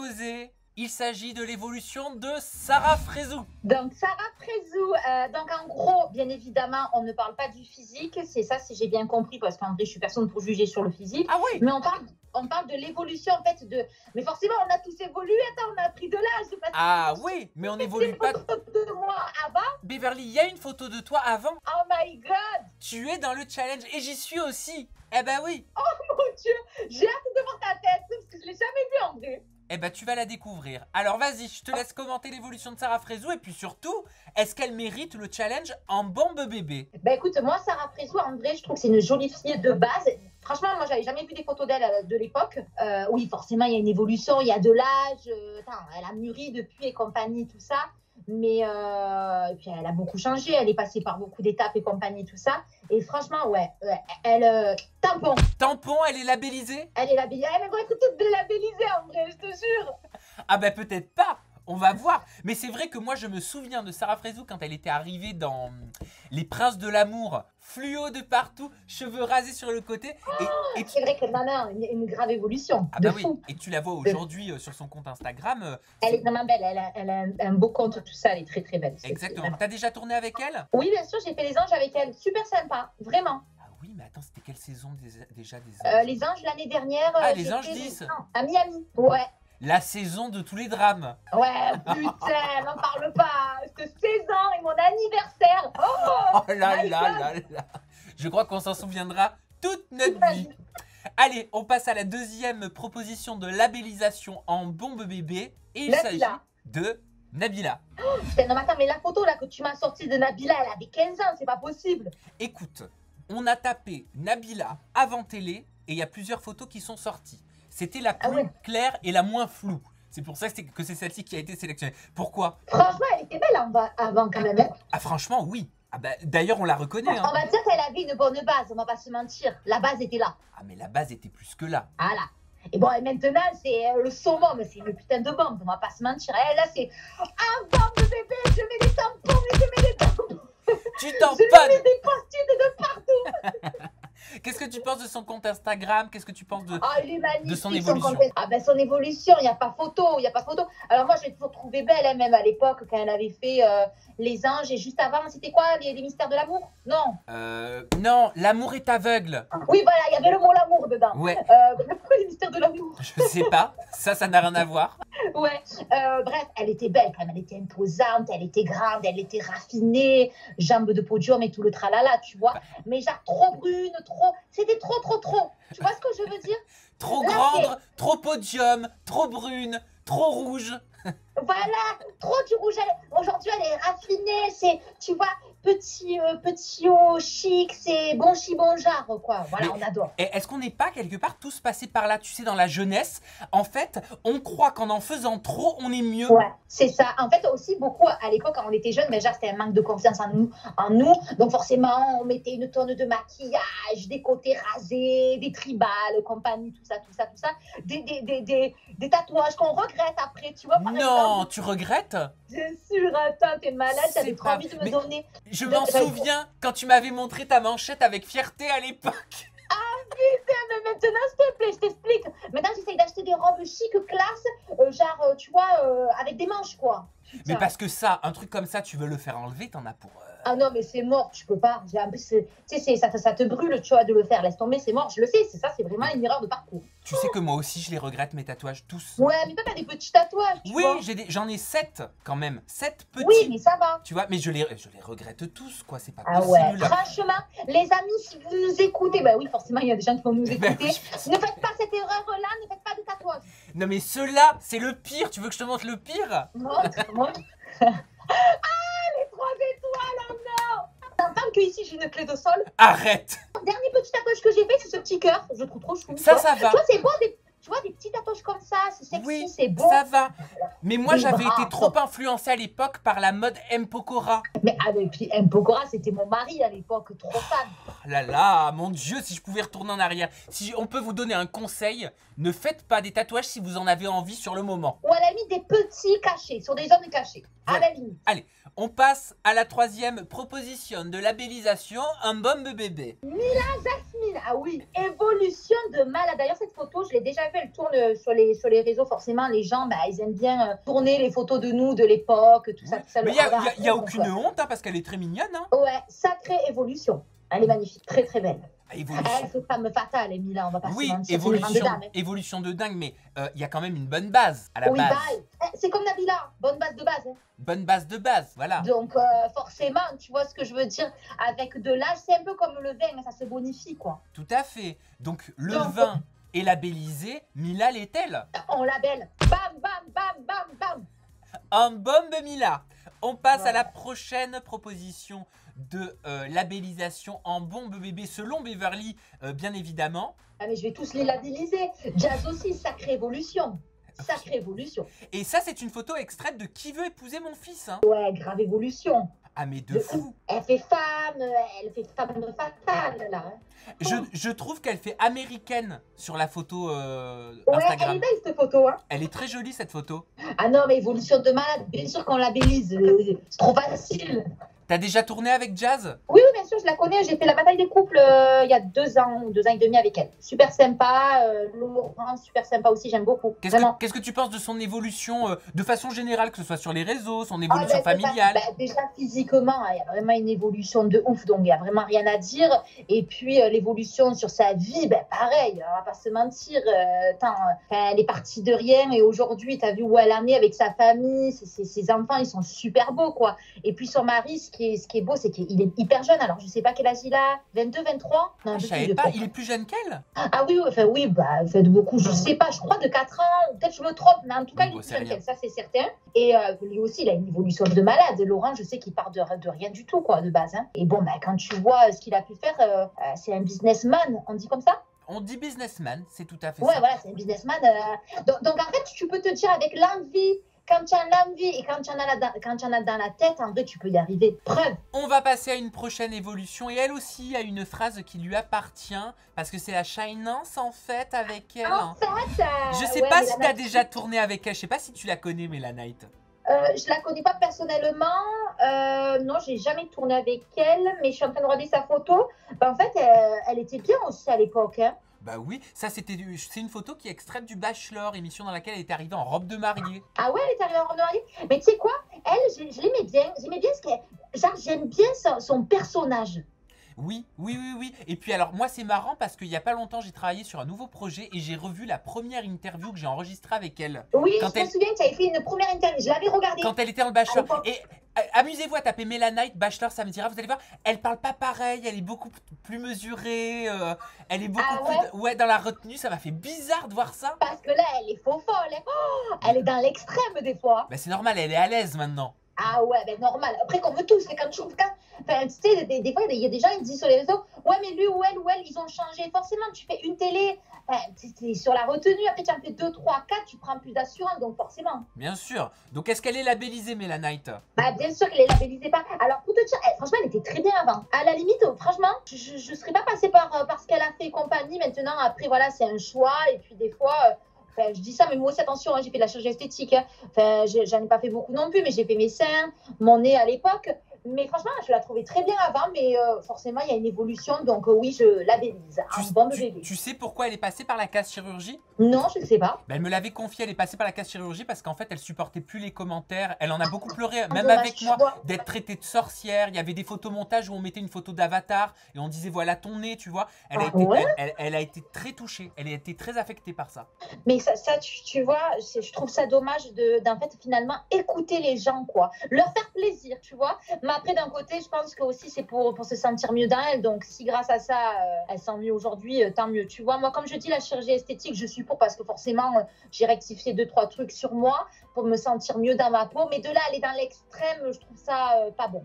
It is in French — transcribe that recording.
proposer. Il s'agit de l'évolution de Sarah Frézou. Donc Sarah Frézou, donc en gros, bien évidemment, on ne parle pas du physique, c'est ça si j'ai bien compris, parce qu'en vrai, je suis personne pour juger sur le physique. Ah oui. Mais on parle de l'évolution en fait de. Mais forcément, on a tous évolué. Attends, on a pris de l'âge. Ah oui, mais on n'évolue pas. De moi avant. Beverly, il y a une photo de toi avant. Oh my god. Tu es dans le challenge et j'y suis aussi. Eh ben oui. Oh mon dieu, j'ai hâte de voir ta tête parce que je l'ai jamais vue en vrai. Eh ben tu vas la découvrir. Alors vas-y, je te laisse commenter l'évolution de Sarah Frézou et puis surtout, est-ce qu'elle mérite le challenge en bombe bébé? Bah écoute, moi Sarah Frézou, en vrai, je trouve que c'est une jolie fille de base. Franchement, moi j'avais jamais vu des photos d'elle de l'époque. Oui, forcément, il y a une évolution, il y a de l'âge. Elle a mûri depuis et compagnie, tout ça. Mais puis elle a beaucoup changé, elle est passée par beaucoup d'étapes et compagnie, tout ça. Et franchement, ouais, elle tampon. Tampon, elle est labellisée? Elle est labellisée. Elle est toute labellisée en vrai, je te jure. Ah ben peut-être pas. On va voir. Mais c'est vrai que moi, je me souviens de Sarah Frézou quand elle était arrivée dans Les Princes de l'amour. Fluo de partout, cheveux rasés sur le côté. Et c'est vrai que Nana a une grave évolution. Ah bah oui, et tu la vois aujourd'hui sur son compte Instagram. Elle est vraiment belle, elle a un beau compte, tout ça, elle est très très belle. Exactement. T'as déjà tourné avec elle? Oui, bien sûr, j'ai fait les anges avec elle. Super sympa, vraiment. Ah oui, mais attends, c'était quelle saison déjà des anges? Les anges l'année dernière. Ah, les anges 10. À Miami, ouais. La saison de tous les drames. Ouais, putain, n'en parle pas. C'était 16 ans et mon anniversaire. Oh là là. Je crois qu'on s'en souviendra toute notre vie. Allez, on passe à la deuxième proposition de labellisation en bombe bébé. Et il s'agit de Nabila. Oh, putain, non, mais attends, mais la photo là que tu m'as sortie de Nabila, elle avait 15 ans, c'est pas possible. Écoute, on a tapé Nabila avant télé et il y a plusieurs photos qui sont sorties. C'était la plus claire et la moins floue. C'est pour ça que c'est celle-ci qui a été sélectionnée. Pourquoi? Franchement, elle était belle avant quand même. Ah franchement, oui. Ah bah, d'ailleurs, on la reconnaît. On va dire qu'elle avait une bonne base, on va pas se mentir. La base était là. Ah mais la base était plus que là. Voilà. Et bon, et maintenant, c'est le summum, c'est une putain de bombe, on va pas se mentir. Elle, là, c'est un bombe de bébé, je mets des tampons, mais je mets des tampons. Tu tamponnes. Je mets des post-it de partout. Qu'est-ce que tu penses de son compte Instagram? Qu'est-ce que tu penses de son évolution? Son évolution, il n'y a pas photo, Alors moi, je l'ai toujours trouvée belle, hein, même à l'époque, quand elle avait fait Les Anges. Et juste avant, c'était quoi, les Mystères de l'amour? Non. Non, L'amour est aveugle. Oui, voilà, il y avait le mot l'amour dedans. Ouais. Pourquoi les Mystères de l'amour? Je sais pas, ça n'a rien à voir. Ouais, bref, elle était belle quand même, elle était imposante, elle était grande, elle était raffinée, jambes de podium et tout le tralala, tu vois. Mais genre trop brune, c'était trop. Tu vois ce que je veux dire? Trop grande, trop podium, trop brune, trop rouge. Voilà, trop du rouge. Aujourd'hui, elle est raffinée, c'est, tu vois, petit haut, chic, c'est bon chi, bon genre, quoi. Voilà, on adore. Et est-ce qu'on n'est pas quelque part tous passés par là, tu sais, dans la jeunesse? En fait, on croit qu'en faisant trop, on est mieux. Ouais, c'est ça. En fait, aussi, beaucoup, à l'époque, quand on était jeunes, déjà, c'était un manque de confiance en nous. Donc, forcément, on mettait une tonne de maquillage, des côtés rasés, des tribales, compagnie, tout ça. Des tatouages qu'on regrette après, tu vois, par Non, tu regrettes? Bien sûr, attends, t'es malade, j'avais trop envie de me donner. Je m'en souviens quand tu m'avais montré ta manchette avec fierté à l'époque. Ah putain, mais maintenant, s'il te plaît, je t'explique. Maintenant, j'essaye d'acheter des robes chic, classe, genre, tu vois, avec des manches, quoi. Putain. Mais parce que ça, un truc comme ça, tu veux le faire enlever, t'en as pour... Ah non, mais c'est mort, tu peux pas. Tu sais, ça te brûle, tu vois, de le faire. Laisse tomber, c'est mort, je le sais. C'est ça, c'est vraiment une erreur de parcours. Tu sais que moi aussi, je les regrette, mes tatouages, tous. Ouais, mais toi, t'as des petits tatouages, tu vois. Oui, j'en ai 7 quand même. 7 petits. Oui, mais ça va. Tu vois, mais je les regrette tous, quoi. C'est pas possible. Ah ouais, franchement, les amis, si vous nous écoutez, bah oui, forcément, il y a des gens qui vont nous écouter. Ne faites pas cette erreur-là, ne faites pas de tatouage. Non, mais ceux-là, c'est le pire. Tu veux que je te montre le pire? Montre. Ah, les 3 étoiles, oh non! T'entends que ici j'ai une clé de sol? Arrête! Dernier petit tatouage que j'ai fait, c'est ce petit cœur. Je trouve trop chou. Ça va. Tu vois, c'est beau, tu vois, des petits tatouages comme ça, c'est sexy, oui, c'est beau. Ça va. Mais moi, j'avais été trop influencée à l'époque par la mode M. Pokora. Mais puis M. Pokora, c'était mon mari à l'époque, trop fan. Oh là là, mon Dieu, si je pouvais retourner en arrière. Si on peut vous donner un conseil, ne faites pas des tatouages si vous en avez envie sur le moment. Ou à la limite des petits cachés, sur des zones cachées. À la limite. Allez, on passe à la troisième proposition de labellisation, un bombe bébé. Mila Jasmine. Ah oui, évolution de malade. D'ailleurs, cette photo, je l'ai déjà vue, elle tourne sur les réseaux. Forcément, les gens, ils aiment bien tourner les photos de nous, de l'époque, tout ça, tout ça. Mais il n'y a aucune honte, hein, parce qu'elle est très mignonne. Hein. Ouais, sacrée évolution. Elle est magnifique, très très belle. Évolution. Elle fait femme fatale, Emilia, on va pas se mentir. Évolution de dingue, mais il y a quand même une bonne base à la base. C'est comme Nabila, bonne base de base. Hein. Bonne base de base, voilà. Donc forcément, tu vois ce que je veux dire, avec de l'âge, c'est un peu comme le vin, ça se bonifie, quoi. Tout à fait. Donc le vin est labellisé, Mila l'est-elle? On labelle. Bam, bam, bam, bam, bam. En bombe Mila. On passe à la prochaine proposition de labellisation en bombe bébé selon Beverly, bien évidemment. Ah mais je vais tous les labelliser. Jazz aussi, sacrée évolution. Sacrée évolution. Et ça, c'est une photo extraite de Qui veut épouser mon fils, hein. Ouais, grave évolution. Ah mais de fou. Elle fait femme fatale là. Je trouve qu'elle fait américaine sur la photo ouais, Instagram. elle est belle cette photo. Hein. Elle est très jolie cette photo. Ah non mais évolution de malade, bien sûr qu'on labellise, c'est trop facile. T'as déjà tourné avec Jazz? Oui, bien sûr, je la connais. J'ai fait la bataille des couples il y a 2 ans et demi avec elle. Super sympa, Laurent, super sympa aussi, j'aime beaucoup. Qu'est-ce que tu penses de son évolution de façon générale, que ce soit sur les réseaux, son évolution familiale? Déjà physiquement, il y a vraiment une évolution de ouf, donc il n'y a vraiment rien à dire. Et puis l'évolution sur sa vie, pareil, on va pas se mentir. Elle est partie de rien et aujourd'hui, tu as vu où elle en est avec sa famille, ses enfants, ils sont super beaux, quoi. Et puis son mari, ce qui est beau, c'est qu'il est hyper jeune. Alors, je sais pas quel âge il a, 22, 23 non, je savais pas, il est plus jeune qu'elle? Ah oui, fait beaucoup, je sais pas, je crois de 4 ans, peut-être je me trompe, mais en tout cas, il est plus jeune qu'elle, ça c'est certain. Et lui aussi, il a une évolution de malade. Laurent, je sais qu'il part de rien du tout, quoi, de base. Hein. Et bon, quand tu vois ce qu'il a pu faire, c'est un businessman, on dit comme ça? On dit businessman, c'est tout à fait ça. Ouais, ça. voilà, c'est un businessman. Donc, en fait, tu peux te dire avec l'envie, quand tu as l'envie et quand tu en as dans la tête, en vrai, tu peux y arriver. Preuve. On va passer à une prochaine évolution et elle aussi a une phrase qui lui appartient parce que c'est la Shinance en fait avec elle. En fait, je sais pas si tu as déjà tourné avec elle, je sais pas si tu la connais Mélanite. Je la connais pas personnellement, non, j'ai jamais tourné avec elle, mais je suis en train de regarder sa photo. En fait, elle était bien aussi à l'époque. Hein. Bah oui, ça c'est une photo qui est extraite du Bachelor, émission dans laquelle elle était arrivée en robe de mariée. Ah ouais, elle est arrivée en robe de mariée. Mais tu sais quoi, elle, je l'aimais bien, j'aime bien son personnage. Oui. Et puis alors moi c'est marrant parce qu'il n'y a pas longtemps j'ai travaillé sur un nouveau projet et j'ai revu la première interview que j'ai enregistrée avec elle. Oui, je me souviens que tu avais fait une première interview, je l'avais regardée. Quand elle était dans le Bachelor. Et amusez-vous à taper Mélanite, Bachelor, ça me dira, vous allez voir, elle parle pas pareil, elle est beaucoup plus mesurée, elle est beaucoup plus... Ouais, dans la retenue, ça m'a fait bizarre de voir ça. Parce que là, elle est faux folle, elle est dans l'extrême des fois. Bah c'est normal, elle est à l'aise maintenant. Ah ouais, normal. Après, qu'on veut tous, c'est quand tu trouves enfin, tu sais, des fois, il y a des gens qui disent sur les réseaux, ouais, mais lui ou elle, ils ont changé. Forcément, tu fais une télé, t'es sur la retenue, après tu en fais 2, 3, 4, tu prends plus d'assurance, donc forcément. Bien sûr. Donc, est-ce qu'elle est labellisée, Mélanite? Bien sûr qu'elle est labellisée pas. Alors, pour te dire, franchement, elle était très bien avant. À la limite, franchement, je serais pas passée par ce qu'elle a fait compagnie. Maintenant, après, voilà, c'est un choix. Et puis, des fois... je dis ça, mais moi aussi, attention, j'ai fait de la chirurgie esthétique. Hein. J'en ai pas fait beaucoup non plus, mais j'ai fait mes seins, mon nez à l'époque. Mais franchement, je la trouvais très bien avant, mais forcément, il y a une évolution. Donc oui, je labellise. Tu sais pourquoi elle est passée par la case chirurgie? Non, je ne sais pas. Elle me l'avait confié, elle est passée par la case chirurgie parce qu'en fait, elle supportait plus les commentaires. Elle en a beaucoup pleuré, même avec moi, d'être traitée de sorcière. Il y avait des photomontages où on mettait une photo d'avatar et on disait voilà ton nez, tu vois. Elle a été très touchée, elle a été très affectée par ça. Mais ça tu vois, je trouve ça dommage d'en fait, finalement, écouter les gens, quoi. Leur faire plaisir, tu vois. Mais après, d'un côté, je pense que aussi c'est pour se sentir mieux dans elle. Donc, si grâce à ça, elle sent mieux aujourd'hui, tant mieux. Tu vois, moi, comme je dis, la chirurgie esthétique, je suis pour parce que forcément, j'ai rectifié 2-3 trucs sur moi pour me sentir mieux dans ma peau. Mais de là, aller dans l'extrême, je trouve ça pas bon.